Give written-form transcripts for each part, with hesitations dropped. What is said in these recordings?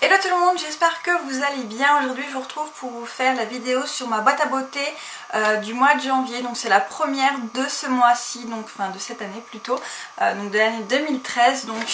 Hello tout le monde, j'espère que vous allez bien. Aujourd'hui je vous retrouve pour vous faire la vidéo sur ma boîte à beauté du mois de janvier. Donc c'est la première de ce mois-ci, donc enfin de cette année plutôt, donc de l'année 2013. Donc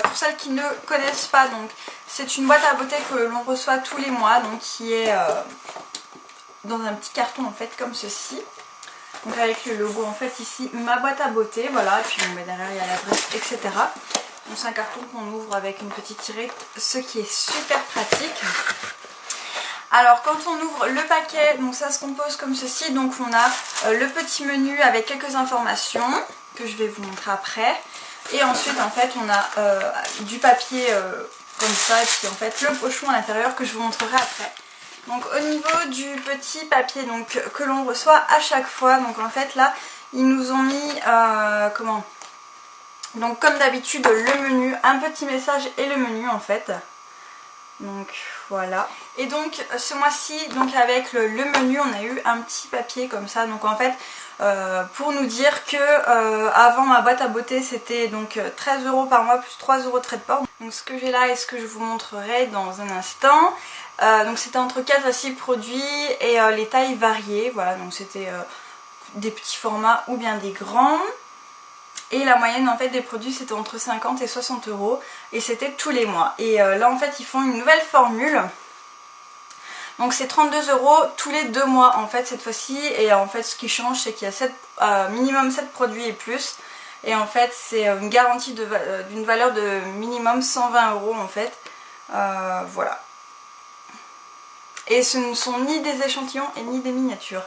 pour celles qui ne connaissent pas, donc c'est une boîte à beauté que l'on reçoit tous les mois, donc qui est dans un petit carton en fait comme ceci. Donc avec le logo en fait ici, ma boîte à beauté, voilà, et puis bon, derrière il y a l'adresse, etc. Donc c'est un carton qu'on ouvre avec une petite tirette, ce qui est super pratique. Alors quand on ouvre le paquet, donc ça se compose comme ceci. Donc on a le petit menu avec quelques informations que je vais vous montrer après. Et ensuite en fait on a du papier comme ça, et puis en fait le pochon à l'intérieur que je vous montrerai après. Donc au niveau du petit papier donc, que l'on reçoit à chaque fois, donc en fait là ils nous ont mis donc comme d'habitude le menu, un petit message et le menu en fait. Donc voilà. Et donc ce mois-ci, donc avec le menu, on a eu un petit papier comme ça. Donc en fait pour nous dire que avant ma boîte à beauté c'était donc 13 € par mois plus 3 € de frais de port. Donc ce que j'ai là et ce que je vous montrerai dans un instant. Donc c'était entre 4 à 6 produits et les tailles variées. Voilà, donc c'était des petits formats ou bien des grands. Et la moyenne en fait des produits c'était entre 50 et 60 € et c'était tous les mois. Et là en fait ils font une nouvelle formule. Donc c'est 32 € tous les 2 mois en fait cette fois-ci. Et en fait ce qui change c'est qu'il y a minimum 7 produits et plus. Et en fait c'est une garantie d'une valeur de minimum 120 € en fait. Voilà. Et ce ne sont ni des échantillons et ni des miniatures.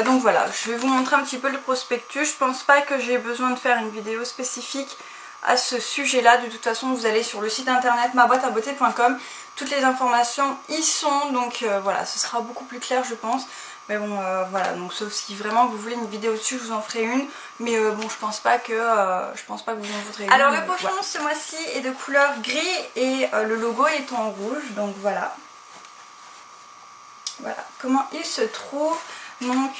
Donc voilà, je vais vous montrer un petit peu le prospectus. Je pense pas que j'ai besoin de faire une vidéo spécifique à ce sujet là. De toute façon vous allez sur le site internet maboiteabeauté.com, toutes les informations y sont. Donc voilà, ce sera beaucoup plus clair je pense. Mais bon voilà, donc sauf si vraiment vous voulez une vidéo dessus, je vous en ferai une. Mais bon je pense pas que vous en voudrez une. Alors le pochon voilà. Ce mois-ci est de couleur gris et le logo est en rouge. Donc voilà. Voilà comment il se trouve. Donc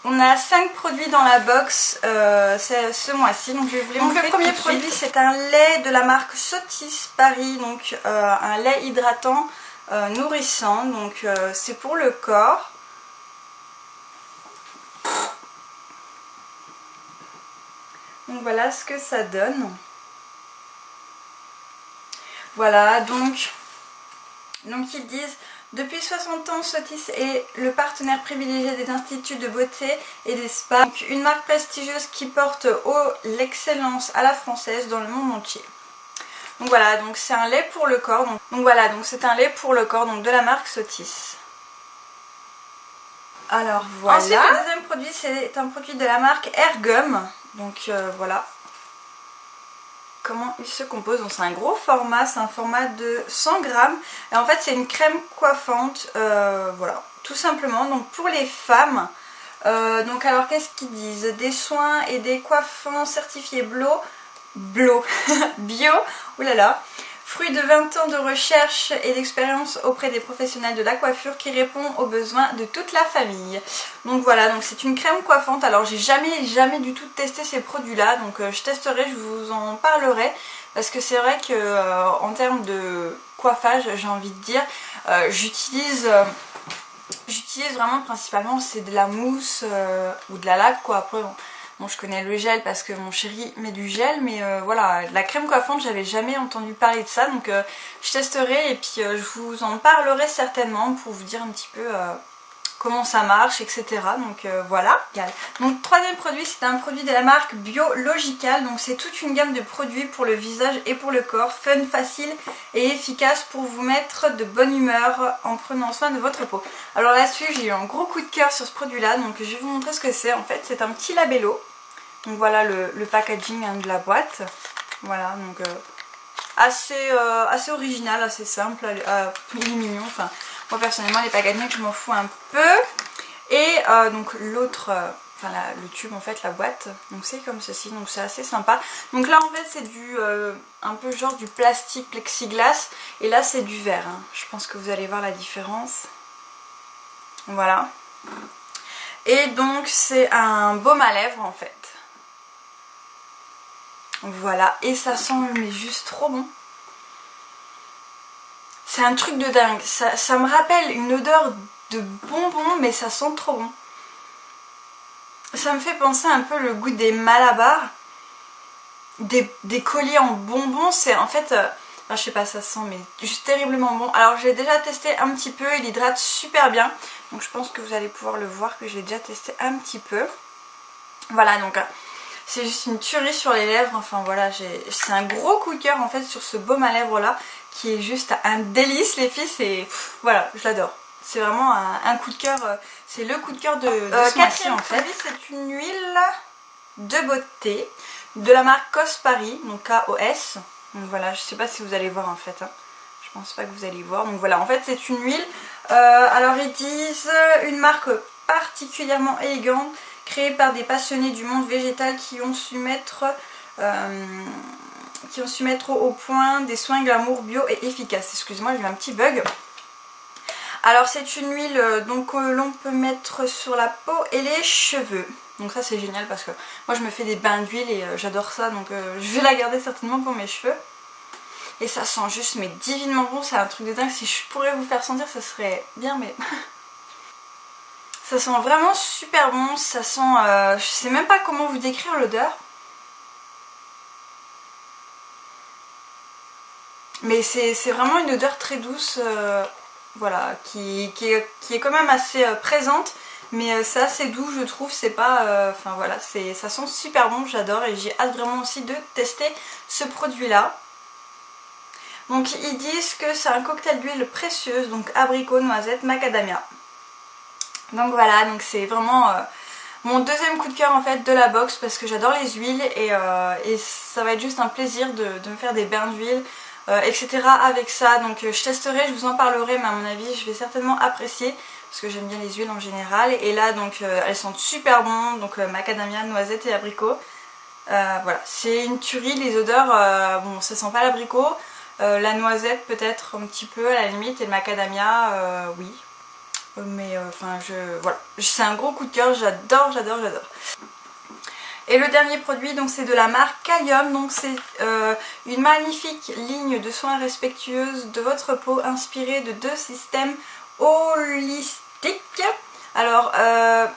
on a 5 produits dans la box ce mois-ci. Donc je vais vous les montrer. Le premier produit c'est un lait de la marque Sotis Paris. Donc un lait hydratant nourrissant. Donc c'est pour le corps. Donc voilà ce que ça donne. Voilà donc ils disent: depuis 60 ans, Sotis est le partenaire privilégié des instituts de beauté et des spas. Donc, une marque prestigieuse qui porte haut l'excellence à la française dans le monde entier. Donc voilà, donc c'est un lait pour le corps. Donc voilà, donc c'est un lait pour le corps donc de la marque Sotis. Alors voilà. Ensuite, le deuxième produit, c'est un produit de la marque Airgum. Donc voilà comment il se compose. Donc c'est un gros format, c'est un format de 100 grammes et en fait c'est une crème coiffante, voilà, tout simplement. Donc pour les femmes, donc alors qu'est-ce qu'ils disent? Des soins et des coiffants certifiés bio, oulala, fruit de 20 ans de recherche et d'expérience auprès des professionnels de la coiffure qui répond aux besoins de toute la famille. Donc voilà, donc c'est une crème coiffante. Alors j'ai jamais du tout testé ces produits là, donc je testerai, je vous en parlerai, parce que c'est vrai que en termes de coiffage, j'ai envie de dire, j'utilise vraiment principalement c'est de la mousse ou de la laque quoi. Après bon, je connais le gel parce que mon chéri met du gel, mais voilà, la crème coiffante, j'avais jamais entendu parler de ça, donc je testerai et puis je vous en parlerai certainement pour vous dire un petit peu comment ça marche, etc. Donc voilà. Donc troisième produit, c'est un produit de la marque Biological. Donc c'est toute une gamme de produits pour le visage et pour le corps, fun, facile et efficace pour vous mettre de bonne humeur en prenant soin de votre peau. Alors là-dessus, j'ai eu un gros coup de cœur sur ce produit-là, donc je vais vous montrer ce que c'est. En fait, c'est un petit labello. Donc voilà le packaging hein, de la boîte. Voilà, donc assez original, assez simple, il est mignon. Enfin, moi personnellement les packaging je m'en fous un peu. Et donc l'autre, le tube en fait, la boîte, donc c'est comme ceci, donc c'est assez sympa. Donc là en fait c'est du un peu genre du plastique plexiglas et là c'est du verre, hein. Je pense que vous allez voir la différence. Voilà. Et donc c'est un baume à lèvres en fait. Voilà, et ça sent mais juste trop bon. c'est un truc de dingue. Ça me rappelle une odeur de bonbons, mais ça sent trop bon. Ça me fait penser un peu le goût des Malabar, des colliers en bonbons. C'est en fait, je sais pas, ça sent mais juste terriblement bon. Alors j'ai déjà testé un petit peu, il hydrate super bien. Donc je pense que vous allez pouvoir le voir que j'ai déjà testé un petit peu. Voilà, donc c'est juste une tuerie sur les lèvres. Enfin voilà, c'est un gros coup de cœur en fait sur ce baume à lèvres là, qui est juste un délice les filles. C'est voilà, je l'adore. C'est vraiment un coup de cœur, c'est le coup de cœur de ce mois-ci en fait. C'est une huile de beauté de la marque Cos Paris, donc KOS. Donc voilà, je sais pas si vous allez voir en fait, hein. Je pense pas que vous allez voir. Donc voilà, en fait c'est une huile, alors ils disent une marque particulièrement élégante, créée par des passionnés du monde végétal qui ont su mettre au point des soins glamour bio et efficaces. Excusez-moi, j'ai eu un petit bug. Alors c'est une huile donc l'on peut mettre sur la peau et les cheveux. Donc ça c'est génial parce que moi je me fais des bains d'huile et j'adore ça, donc je vais la garder certainement pour mes cheveux. Et ça sent juste mais divinement bon, c'est un truc de dingue. Si je pourrais vous faire sentir ça serait bien, mais ça sent vraiment super bon. Ça sent, je sais même pas comment vous décrire l'odeur. Mais c'est vraiment une odeur très douce. Voilà, qui est quand même assez présente, mais c'est assez doux je trouve, c'est pas... Enfin voilà, ça sent super bon, j'adore et j'ai hâte vraiment aussi de tester ce produit là. Donc ils disent que c'est un cocktail d'huile précieuse, donc abricot, noisette, macadamia. Donc voilà, donc c'est vraiment mon deuxième coup de cœur en fait de la box parce que j'adore les huiles et ça va être juste un plaisir de me faire des bains d'huile. Etc. avec ça, donc je testerai, je vous en parlerai, mais à mon avis je vais certainement apprécier parce que j'aime bien les huiles en général. Et là donc elles sentent super bon, donc macadamia, noisette et abricot. Voilà, c'est une tuerie, les odeurs, bon ça sent pas l'abricot, la noisette peut-être un petit peu à la limite et le macadamia oui, mais enfin voilà, c'est un gros coup de cœur, j'adore. Et le dernier produit donc c'est de la marque Kalium, donc c'est une magnifique ligne de soins respectueuses de votre peau inspirée de 2 systèmes holistiques. Alors on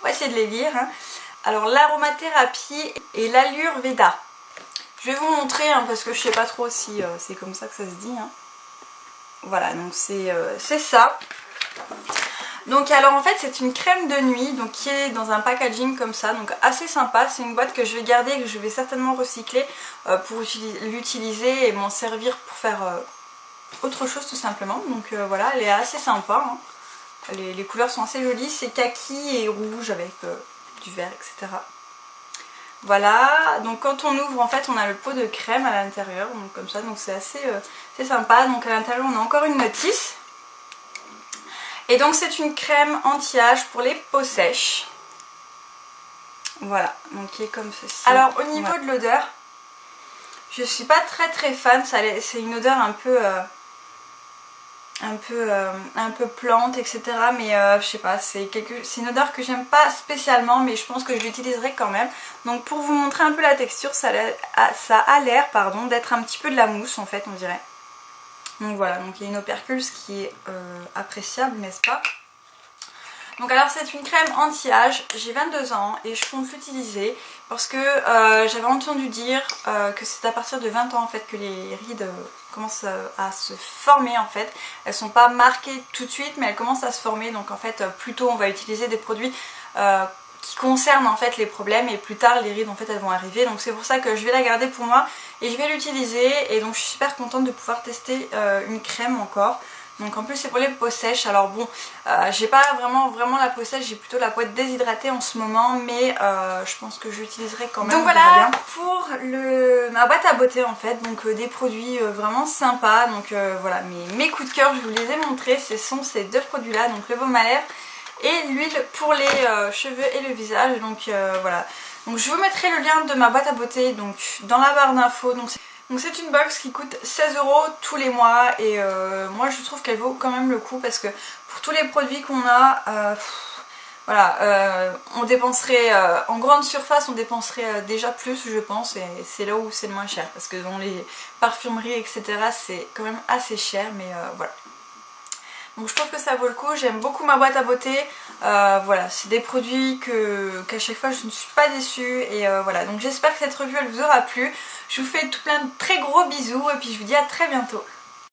va essayer de les lire, hein. Alors l'aromathérapie et l'Ayurveda. Je vais vous montrer hein, parce que je sais pas trop si c'est comme ça que ça se dit, hein. Voilà, donc c'est ça. Donc alors en fait c'est une crème de nuit donc qui est dans un packaging comme ça, donc assez sympa. C'est une boîte que je vais garder et que je vais certainement recycler pour l'utiliser et m'en servir pour faire autre chose tout simplement. Donc voilà, elle est assez sympa, hein. Les couleurs sont assez jolies, c'est kaki et rouge avec du vert, etc. Voilà, donc quand on ouvre en fait on a le pot de crème à l'intérieur, donc comme ça, donc c'est assez sympa. Donc à l'intérieur on a encore une notice. Et donc c'est une crème anti-âge pour les peaux sèches. Voilà, donc qui est comme ceci. Alors au niveau de l'odeur, je suis pas très fan, c'est une odeur un peu plante, etc. Mais je sais pas, c'est une odeur que j'aime pas spécialement, mais je pense que je l'utiliserai quand même. Donc pour vous montrer un peu la texture, ça a l'air d'être un petit peu de la mousse en fait, on dirait. Donc voilà, donc il y a une opercule, ce qui est appréciable, n'est-ce pas? Donc alors c'est une crème anti-âge, j'ai 22 ans et je compte l'utiliser parce que j'avais entendu dire que c'est à partir de 20 ans en fait que les rides commencent à se former en fait. Elles sont pas marquées tout de suite mais elles commencent à se former, donc en fait plus tôt on va utiliser des produits qui concernent en fait les problèmes et plus tard les rides en fait elles vont arriver. Donc c'est pour ça que je vais la garder pour moi et je vais l'utiliser et donc je suis super contente de pouvoir tester une crème encore. Donc en plus c'est pour les peaux sèches. Alors bon, j'ai pas vraiment la peau sèche, j'ai plutôt la peau déshydratée en ce moment, mais je pense que je l'utiliserai quand même. Donc voilà pour ma boîte à beauté en fait, donc des produits vraiment sympas. Donc voilà, mes coups de cœur, je vous les ai montrés, ce sont ces deux produits là, donc le baume à lèvres et l'huile pour les cheveux et le visage. Donc voilà, donc je vous mettrai le lien de ma boîte à beauté donc dans la barre d'infos. Donc c'est une box qui coûte 16 € tous les mois et moi je trouve qu'elle vaut quand même le coup parce que pour tous les produits qu'on a, voilà, on dépenserait en grande surface, on dépenserait déjà plus je pense, et c'est là où c'est le moins cher parce que dans les parfumeries etc c'est quand même assez cher, mais voilà. Donc je trouve que ça vaut le coup, j'aime beaucoup ma boîte à beauté, voilà, c'est des produits qu'à chaque fois je ne suis pas déçue, et voilà, donc j'espère que cette revue elle vous aura plu. Je vous fais tout plein de très gros bisous et puis je vous dis à très bientôt.